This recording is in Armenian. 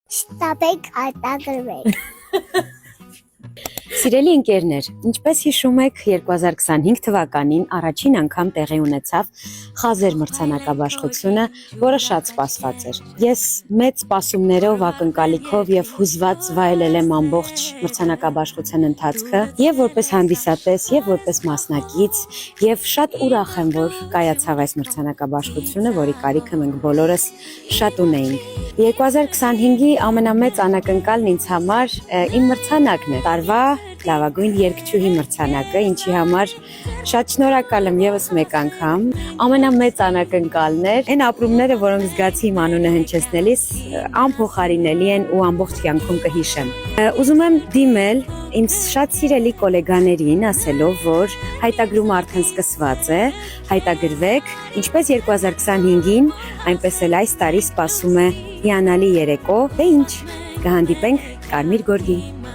Շտապեք արտագրվեք։ Սիրելի ընկերներ, ինչպես հիշում եք, 2025 թվականին առաջին անգամ տեղի ունեցավ Խազեր մրցանակաբաշխությունը, որը շատ սպասված էր։ Ես մեծ սպասումներով, ակնկալիքով եւ հուզված վայելել եմ ամբողջ մրցանակաբաշխության ընթացքը, եւ որպես հանդիսատես, եւ որպես մասնակից, եւ շատ ուրախ եմ, որ կայացավ այս մրցանակաբաշխությունը, որի կարիքը մենք բոլորս շատ ունեինք։ 2025-ի ամենամեծ անակնկալն ինձ համար իմ մրցանակն է։ Տարվա լավագույն երգչուհի մրցանակը, ինչի համար շատ շնորհակալ եմ եւս մեկ անգամ։ Ամենամեծ անակնկալն էր։ Այն ապրումները, որոնք զգացի իմ անունը հնչեցնելիս, անփոխարինելի են ու ամբողջ կյանքում կհիշեմ։ Ուզում եմ դիմել իմ շատ սիրելի գոլեգաներին ասելով, որ հայտագրումը արդեն սկսված է, հայտագրվեք, ինչպես 2025-ին, այնպես էլ այս տարի սպասում է հիանալի երեկո, դե ինչ, կհանդիպենք Կարմիր գորգին։